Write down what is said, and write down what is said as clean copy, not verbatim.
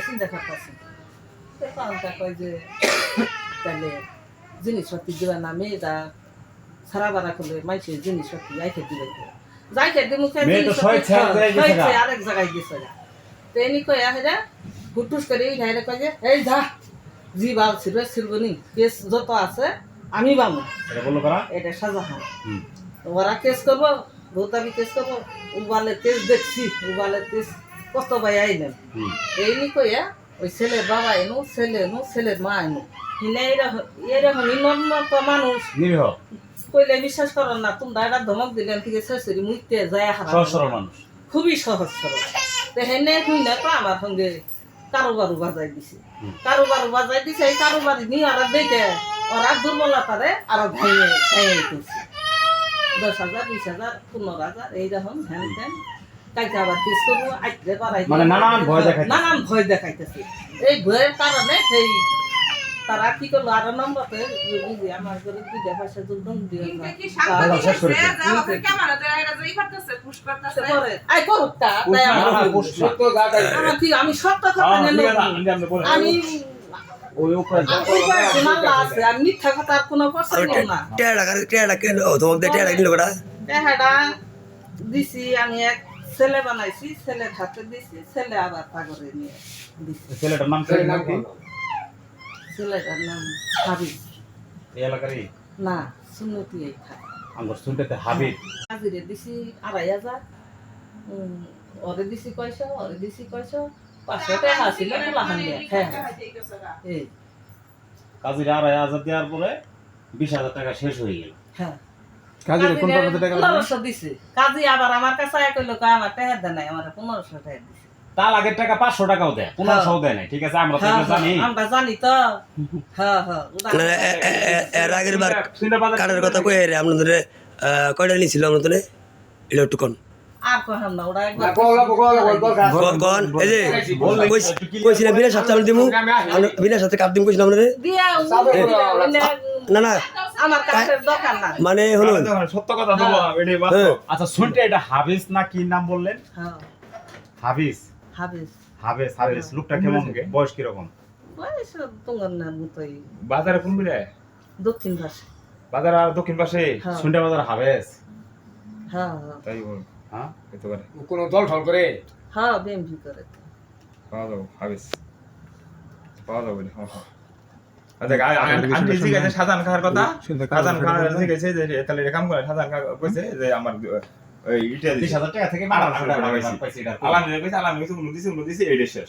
চিন্তা করতেছি কয় যে তাহলে জিনিসপাতি দিবা না মেয়েটা সারা বারা করলে মাইসের জিনিসপাতি আইকে দিবে যাইকে দি মুখে আরেক জায়গায় গেছে তো এমনি কয়ে হেরা হুটুস করে হেরে কয়ে যে এই যা জি বাল ছিলবে নি কেস যত আছে আমি বামু এটা শাহজাহান ওরা কেস করবো ভৌতাবি কেস করবো উবালের কেস দেখছি উবালের কেস কত ভাই আইলেন এই নি কইয়া ওই ছেলের বাবা এনো ছেলের মা এনো হিনে এরকম নিম্নত মানুষ কইলে বিশ্বাস করেন না তোমরা এটা ধমক দিলেন থেকে শেষরি মুইতে যায় মানুষ খুবই সহজ সরল তো হেনে শুনে তো আমার সঙ্গে কারোবারু বাজাই দিছে এই কারোবারি নিয়ে আর দেখে ওরা দুর্বলতারে আরো ভেঙে তুলছে 10,000 20,000 15,000 এইরকম হ্যান ত্যান কালকে আবার কেস করবো আজকে করাই নানান ভয় দেখাইতেছে এই ভয়ের কারণে সেই তারা কি করলো আরো নম্বরতে বুঝি আমার ঘরে কি দেখাচ্ছে দুর্দম দিয়ে আমি সব কথা আমি মিথ্যা কথা আর কোনো পছন্দ না দিছি আমি এক ছেলে বানাইছি ছেলের হাতে দিছি ছেলে আবার পাগরে নিয়ে দিছি ছেলেটার নাম কি ছেলেটার নাম হাবিব এই এলাকারই না সুন্নতি এই খায় আমার শুনতে হাবিব হাজিরে দিছি 2,500 ওরে দিছি কয়শো 500 টাকা ছিল পোলাহান দিয়ে হ্যাঁ এই কাজীর 2,500 দেওয়ার পরে 20,000 টাকা শেষ হয়ে গেল হ্যাঁ কাজীর কোন টাকা 1500 দিছে কাজী আবার আমার কাছে আয় কইলো কয় আমার টাকা দেয় নাই আমার 1500 টাকা দিছে তার আগের টাকা 500 টাকাও দেয় 1500 দেয় না ঠিক আছে আমরা তো জানি আমরা জানি তো হ্যাঁ এর আগের বার কার্ডের কথা কই রে আপনাদের কয়টা নিছিল আপনাদের এটা একটু কোন আর কইলাম না ওরা একবার কোন এই যে কইছিলাম বিনা সপ্তাহ দিমু বিনা সাথে কাট দিমু কইছিলাম আপনাদের দিয়া না আমার কাছের দরকার না মানে হলো সত্য কথা দেবো এটাই বাস্তব আচ্ছা শুনতে এটা হাবিস না কি নাম বললেন হ্যাঁ হাবিস লোকটা কেমন বয়স কি রকম বয়স তোমার নাম মতই বাজারে কোন বিলে দক্ষিণ পাশে বাজার আর দক্ষিণ পাশে শুনতে বাজার হাবিস হ্যাঁ তাই বল হ্যাঁ কত করে কোন দল ঠল করে হ্যাঁ বেমভি করে পাওয়া যাবে হাবিস পাওয়া যাবে হ্যাঁ আচ্ছা আন্টি জি গেছে সাজান খাওয়ার কথা সাজান খাওয়ার জি গেছে যে তাহলে এরকম করে সাজান খা কইছে যে আমার ওই ইটা 20,000 টাকা থেকে 12,000 টাকা পাইছি আলামিনে কইছে আলামিনে কিছু দিছে এইটা শেষ